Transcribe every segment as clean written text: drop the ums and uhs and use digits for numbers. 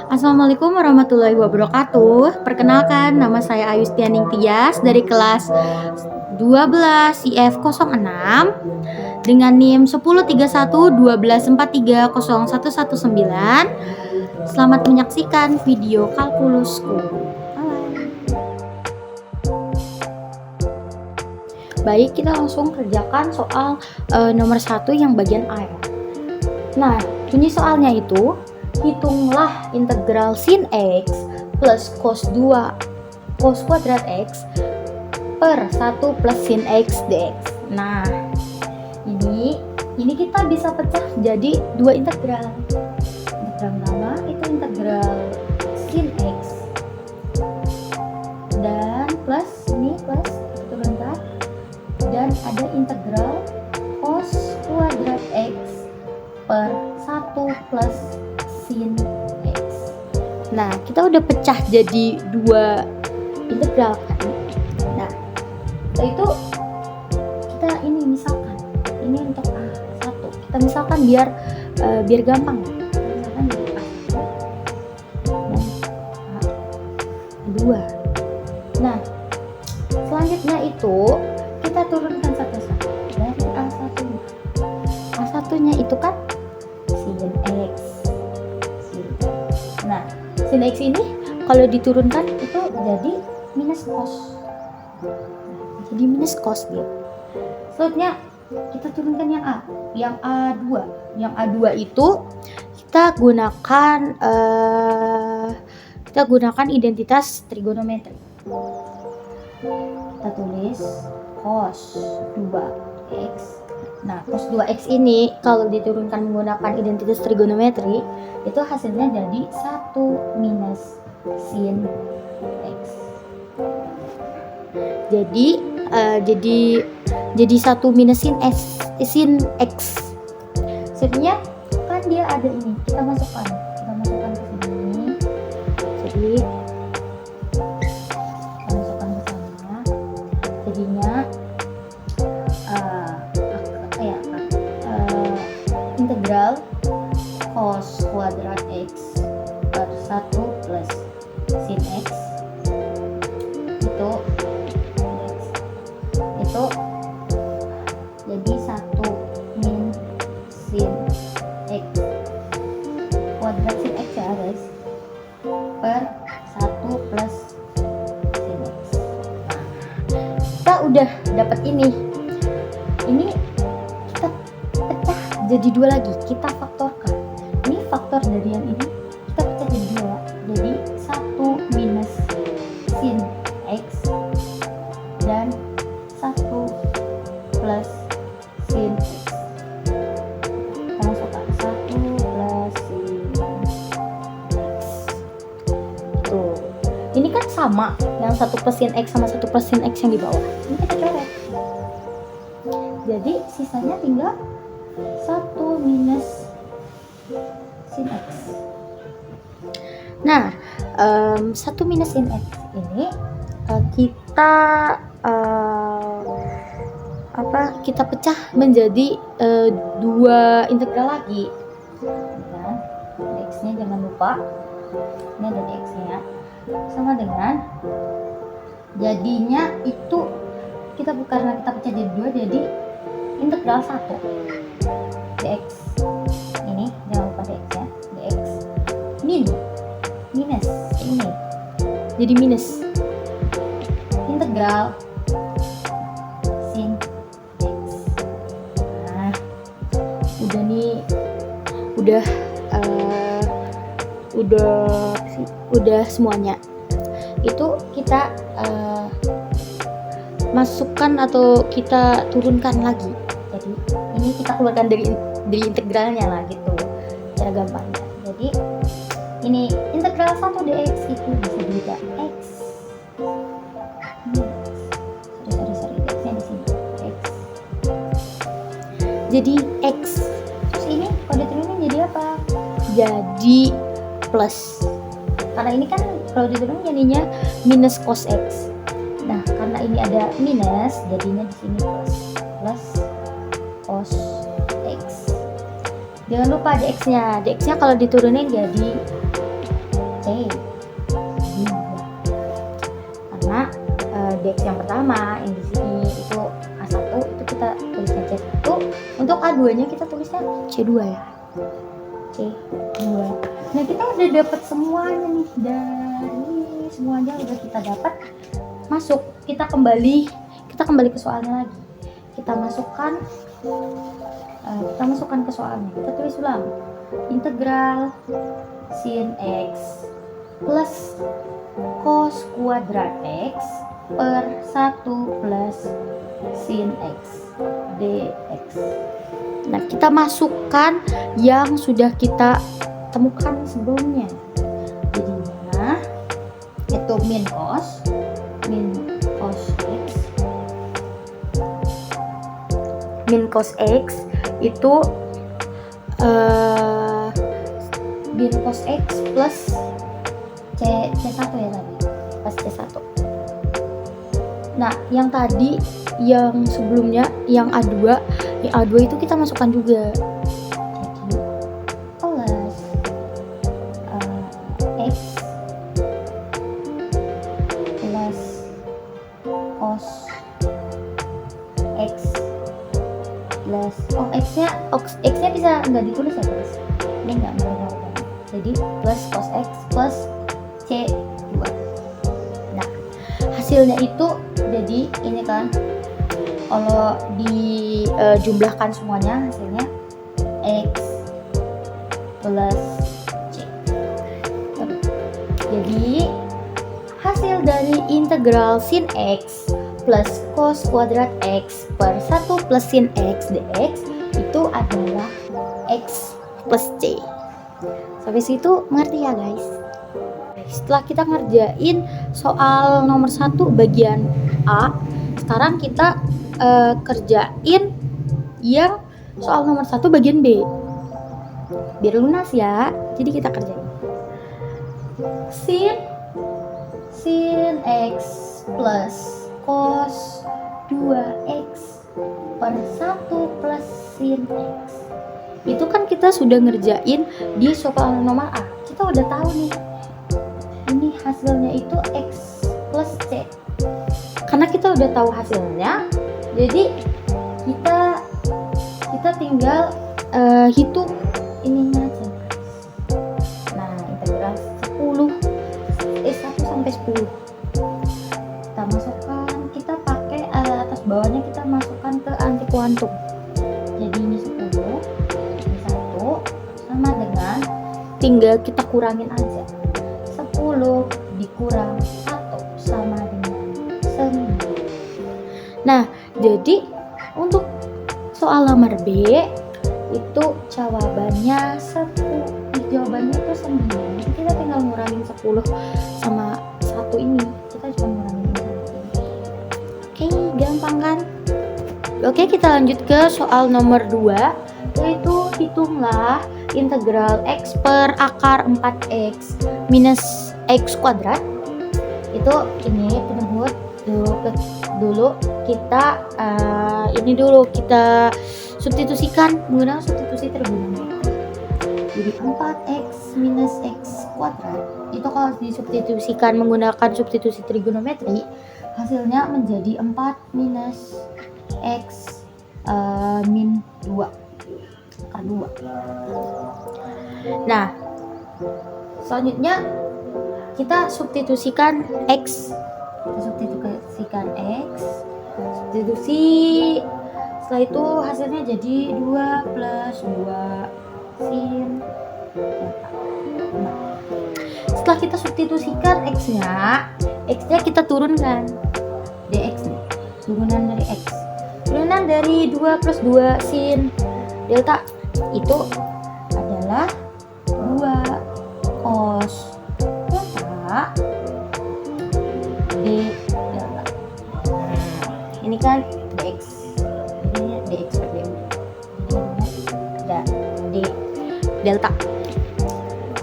Assalamualaikum warahmatullahi wabarakatuh. Perkenalkan, nama saya Ayustianing Tias dari kelas 12 IF06 dengan NIM 103112430119. Selamat menyaksikan video kalkulusku. Baik, kita langsung kerjakan soal nomor 1 yang bagian A ya. Nah, bunyi soalnya itu, hitunglah integral sin X plus cos 2 cos kuadrat X per 1 plus sin X dx. Nah, ini kita bisa pecah jadi dua integral. Integral pertama itu integral sin X dan plus ini plus turunkan, dan ada integral cos kuadrat X per 1 plus sin X. Nah, kita udah pecah jadi dua integral kan. Nah, setelah itu kita ini misalkan ini untuk A1. Kita misalkan biar gampang ya. Misalkan jadi A1 dan A2. Nah, selanjutnya itu kita turunkan satu-satu dari A1. A1-nya itu kan sin X. Nah, sin X ini kalau diturunkan itu jadi minus cos. Jadi minus cos dia. Selanjutnya kita turunkan yang A2. Yang A2 itu kita gunakan identitas trigonometri. Kita tulis cos 2x. Nah, cos 2x ini kalau diturunkan menggunakan identitas trigonometri itu hasilnya jadi 1 minus sin x. Jadi 1 minus sin x. Sebenarnya kan dia ada ini, kita masukkan ke sini. Jadi kita masukkan ke sana. Jadinya integral cos kuadrat X per 1 plus sin X itu jadi 1 min sin X kuadrat sin X ya guys, per 1 plus sin X. Nah, kita udah dapat ini kita pecah jadi dua lagi, kita faktorkan. Ini faktor dari yang ini kita pecah jadi dua, jadi 1 minus sin X dan 1 plus sin X. Kita masukkan 1 plus sin X. Tuh, ini kan sama, yang 1 plus sin X sama 1 plus sin X yang di bawah. Ini kita coret. Jadi sisanya tinggal 1 minus sin X. Nah, 1 minus sin X ini kita pecah menjadi dua integral lagi. Dan X-nya jangan lupa, ini ada X-nya sama dengan jadinya itu karena kita pecah jadi dua, jadi integral 1 dx. Ini jangan lupa dx-nya, dx minus ini jadi minus integral sin x. Nah, udah semuanya itu kita masukkan atau kita turunkan lagi. Jadi ini kita keluarkan dari integralnya lah gitu, cara gampangnya. Jadi ini integral 1 dx itu bisa juga x. Sorry, x-nya di sini x. Jadi x. Terus ini kalau diturunin jadi apa? Jadi plus. Karena ini kan kalau diturunin jadinya minus cos x. Nah, karena ini ada minus, jadinya di sini plus cos x. Jangan lupa dx-nya. Dx-nya kalau diturunin jadi C2-nya kita tulisnya C2 ya. C2. Nah, kita udah dapat semuanya nih. Dari semuanya udah kita dapat. Masuk, kita kembali ke soalnya lagi. Kita masukkan ke soalnya. Kita tulis ulang. Integral sin X plus cos kuadrat X per 1 plus sin X dx. Nah, kita masukkan yang sudah kita temukan sebelumnya. Jadinya itu min cos X itu min cos X plus C1 ya tadi, pas C1. Nah, yang tadi, yang sebelumnya, yang A2 itu kita masukkan juga. Jadi plus X plus cos X plus X-nya bisa nggak ditulis ya guys, ini nggak mau. Jadi plus cos X plus C2. Nah, hasilnya itu jadi ini kan, kalau dijumlahkan semuanya hasilnya X plus C. Jadi hasil dari integral sin X plus cos kuadrat X per 1 plus sin X dx itu adalah X plus C. Sampai situ mengerti ya guys? Setelah kita ngerjain soal nomor 1 bagian A, sekarang kita kerjain yang soal nomor 1 bagian B. Biar lunas ya. Jadi kita kerjain. Sin X plus cos 2X per 1 plus sin X. Itu kan kita sudah ngerjain di soal nomor A. Kita udah tahu nih, ini hasilnya itu X plus C. Karena kita udah tahu hasilnya, jadi kita tinggal hitung ininya aja. Nah, integral 1 sampai 10 kita masukkan, kita pakai atas bawahnya kita masukkan ke anti kuantum. Jadi ini 10, ini 1 sama dengan, tinggal kita kurangin aja. 10 dikurang 1 sama dengan 9. Nah, jadi untuk soal nomor B itu jawabannya 10. Jawabannya itu 9. Jadi kita tinggal ngurangin 10 sama 1 ini. Kita cuma ngurangin 1. Oke, gampang kan? Oke, kita lanjut ke soal nomor 2, yaitu hitunglah integral X per akar 4X minus X kuadrat. Itu ini penyebut dulu kita kita substitusikan menggunakan substitusi trigonometri. Jadi 4X minus X kuadrat itu kalau disubstitusikan menggunakan substitusi trigonometri, hasilnya menjadi 4 minus X min 2 akar 2. Nah, selanjutnya kita substitusikan X. Substitusi, setelah itu hasilnya jadi 2 plus 2 sin delta. Nah, setelah kita substitusikan X-nya kita turunkan dx nih, turunan dari X, turunan dari 2 plus 2 sin delta itu adalah 2 cos delta d delta. Ini kan dx, ini dx per du, ada d delta.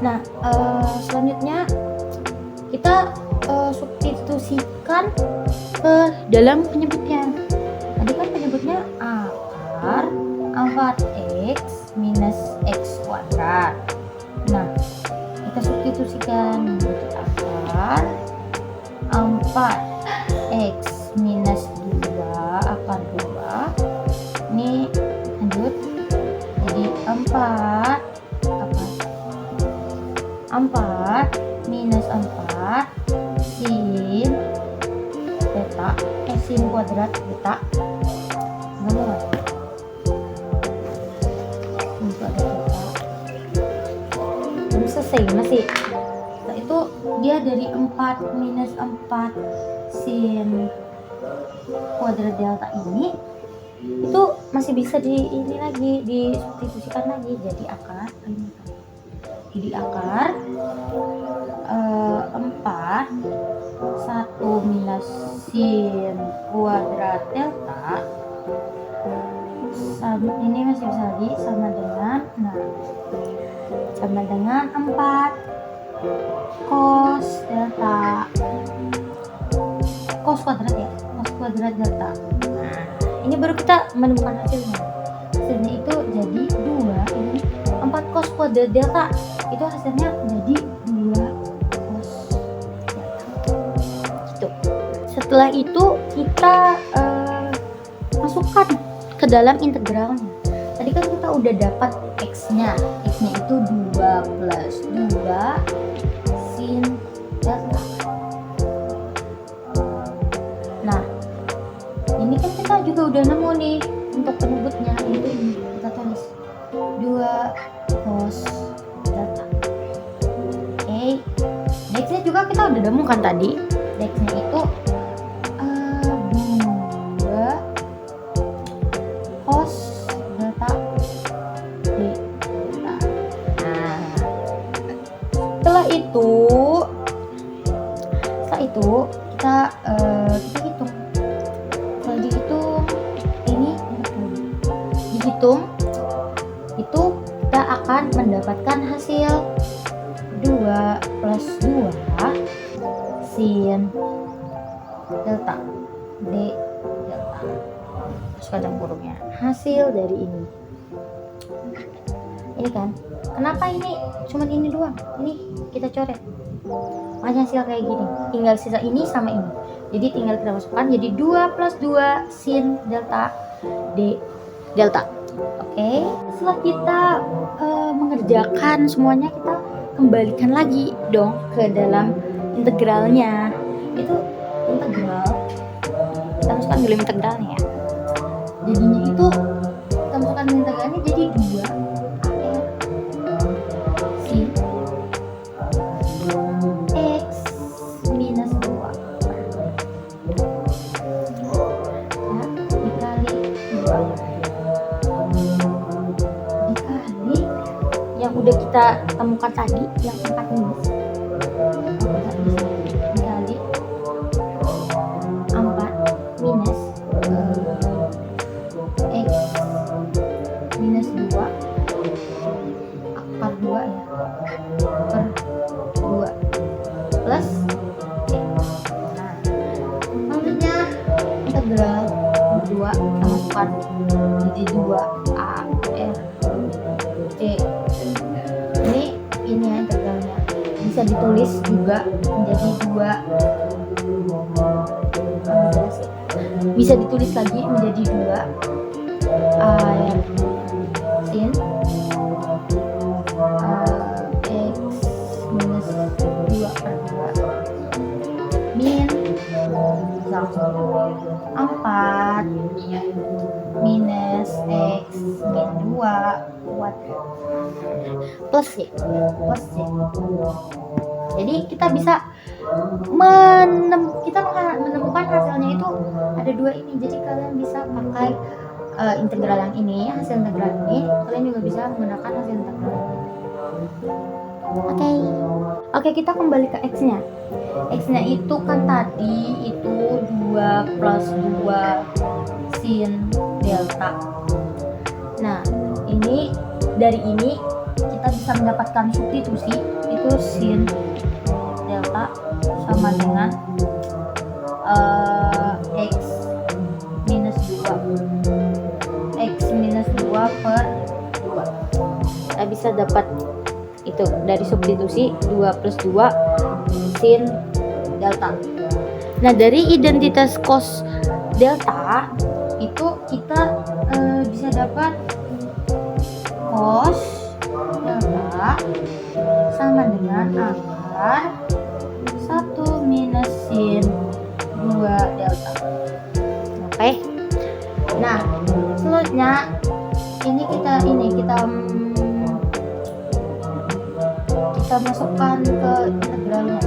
Nah, selanjutnya kita substitusikan ke dalam penyebutnya. Tadi kan penyebutnya akar 4x minus x kuadrat. Nah, kita substitusikan menjadi akar 4x minus 2 akar 2. Ini lanjut 4 minus 4 sin beta sin kuadrat beta nggak mau kan? Sin kuadrat beta belum selesai masih. Nah, itu dia dari 4 minus 4 sin kuadrat delta ini itu masih bisa ini lagi disubstitusikan lagi jadi akar ini kan. Jadi akar 4 1 minus sin kuadrat delta ini masih bisa lagi sama dengan 4 cos delta cos kuadrat ya, cos kuadrat delta. Nah, ini baru kita menemukan hasilnya itu jadi 2 ini 4 cos kuadrat delta itu hasilnya jadi 2 cos delta gitu. Setelah itu kita masukkan ke dalam integralnya. Tadi kan kita udah dapat x-nya itu 2 plus 2 sin delta. Nah, ini kan kita juga udah nemu nih untuk penyebutnya, itu ini kita tulis 2 cos delta. Oke, x-nya juga kita udah nemu kan tadi. X-nya itu 2 cos delta d. Nah, setelah itu kita hitung. Kalau dihitung ini dihitung itu kita akan mendapatkan hasil 2 plus 2 sin delta d delta. Masukkan dalam kurungnya hasil dari ini kan. Kenapa ini cuman ini doang? Ini kita coret. Makanya hasil kayak gini. Tinggal sisa ini sama ini. Jadi tinggal kita masukkan jadi 2 plus 2 sin delta d delta. Oke. Setelah kita mengerjakan semuanya, kita kembalikan lagi dong ke dalam integralnya. Itu integral. Kita masukkan dalam integralnya. Jadinya itu kita masukkan dalam integralnya jadi 2 yang udah kita temukan tadi yang 4 minus dikali 4 minus x minus 2 akar 2 ya, per 2 plus x. Nah, maksudnya integral 2 kita masukkan jadi 2 a r c. Ini ya integralnya, bisa ditulis juga menjadi 2, bisa ditulis lagi menjadi 2 air sin x minus 2 per 2 min 4 minus x min 2 kuadrat plus y. Jadi kita bisa menemukan hasilnya itu ada 2 ini. Jadi kalian bisa pakai integral yang ini, hasil integral ini. Kalian juga bisa menggunakan hasil integral ini. Oke, kita kembali ke x-nya. X-nya itu kan tadi itu 2 plus 2 sin delta. Nah, ini dari ini kita bisa mendapatkan substitusi itu sin delta sama dengan x minus 2 per 2. Kita bisa dapat itu dari substitusi 2 plus 2 sin delta. Nah, dari identitas cos delta itu kita bisa dapat cos delta sama dengan akar 1 minus sin 2 delta. Oke. Nah, selanjutnya ini kita masukkan ke integralnya,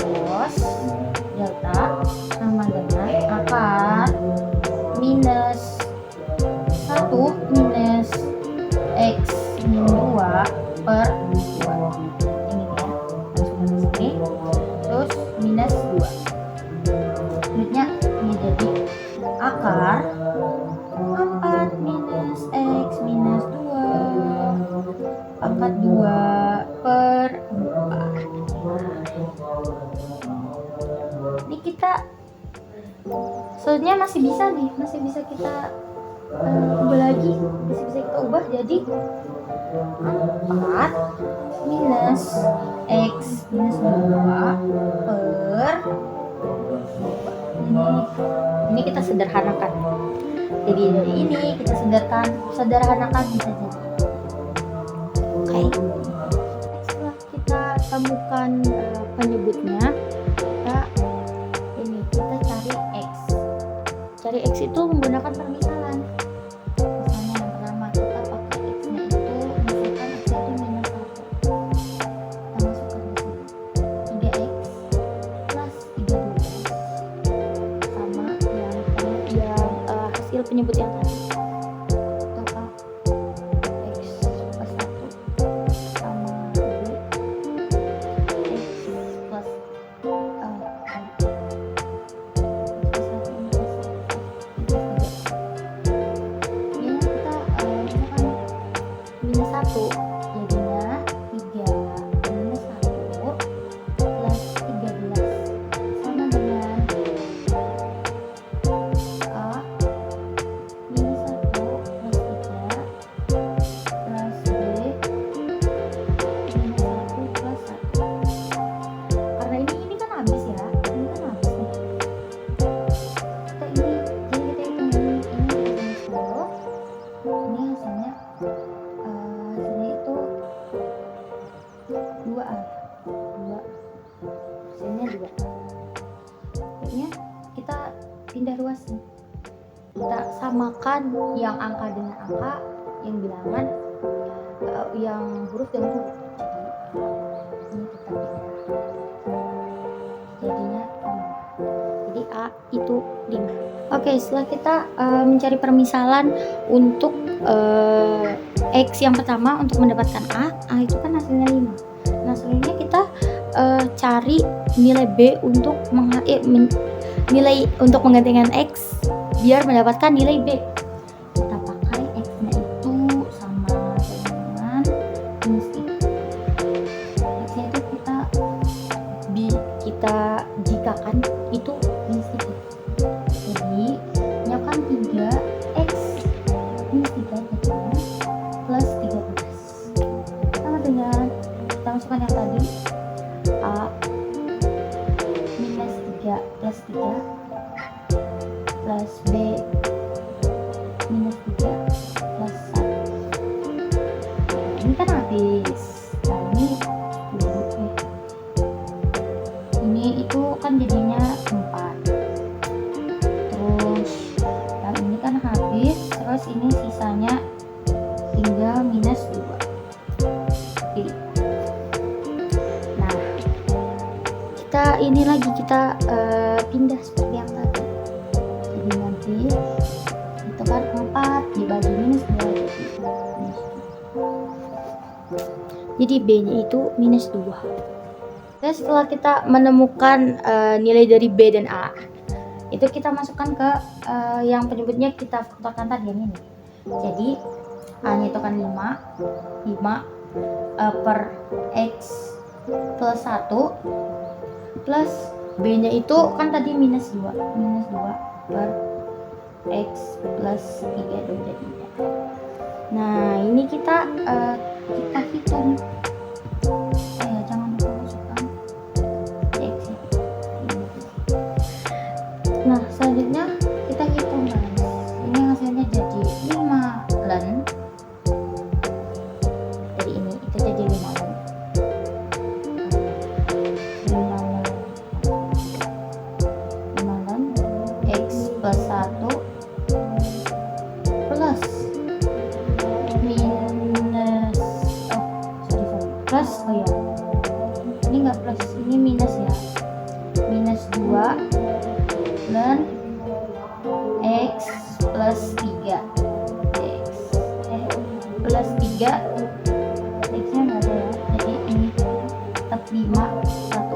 cos delta sama dengan akar minus 1 minus x min 2 per 2. Ini ya, masukkan di sini. Terus minus 2. Selanjutnya ini jadi akar 4 minus x minus 2 pangkat 2 per 4. Ini kita sebenarnya masih bisa kita ubah lagi, masih bisa kita ubah jadi 4 minus x minus 2 per 2. Ini kita sederhanakan. Jadi ini kita sederhanakan bisa jadi. Oke. Setelah kita temukan penyebutnya, kita cari x. Cari x itu menggunakan permisalan. Misalnya yang pertama kita pakai x-nya itu, misalkan x itu minus 1. Kita masukkan di sini 3x plus 32 sama yang hasil penyebut yang tadi. Jadinya 3 minus 1 plus 13 sama dengan A minus 1 plus 3 plus B minus 1 plus 1. Karena ini kan habis ya, ini kan habis nih. Jadi kita hitung ini minus 10. Ini hasilnya hasilnya itu 2A, hasilnya 2. Kayaknya kita pindah ruas nih, kita samakan yang angka dengan angka, yang bilangan yang huruf dengan huruf. Ini kita pindah jadinya 5. Jadi A itu 5. Oke, setelah kita mencari permisalan untuk X yang pertama untuk mendapatkan A itu kan hasilnya 5. Nah, selanjutnya kita cari nilai B untuk nilai untuk menggantikan X biar mendapatkan nilai B. Kita pakai X-nya itu sama dengan minus 3. X-nya itu kita jikakan itu minus 3. Jadi, nyiapkan 3x minus 3 jadinya plus 13 sama dengan kita masukkan yang tadi A minus 3 plus 3 plus B minus 3 plus 1. Ini kan habis. Nah, ini ini itu kan jadinya 4. Terus yang ini kan habis, terus ini sisanya tinggal minus 2. Oke. Nah, kita pindah seperti yang tadi. Jadi nanti itu kan 4 dibagi minus 2 jadi B-nya itu minus 2. Dan setelah kita menemukan nilai dari B dan A, itu kita masukkan ke yang penyebutnya kita faktorkan tadi yang ini. Jadi A-nya itu kan 5 per X plus 1 plus B-nya itu kan tadi minus 2 per X plus 3 dong jadinya. Nah, ini kita hitung. Jangan lupa masukkan X ya. Nah, selanjutnya kita hitung kan. Ini hasilnya jadi 5 len. Jadi ini itu jadi 5 len. plus, oh ya ini nggak plus, ini minus ya, minus 2 dan x plus 3 x plus 3 x nya nggak ada ya, jadi ini tetap 5 1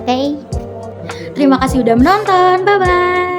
Oke. Terima kasih udah menonton, bye bye.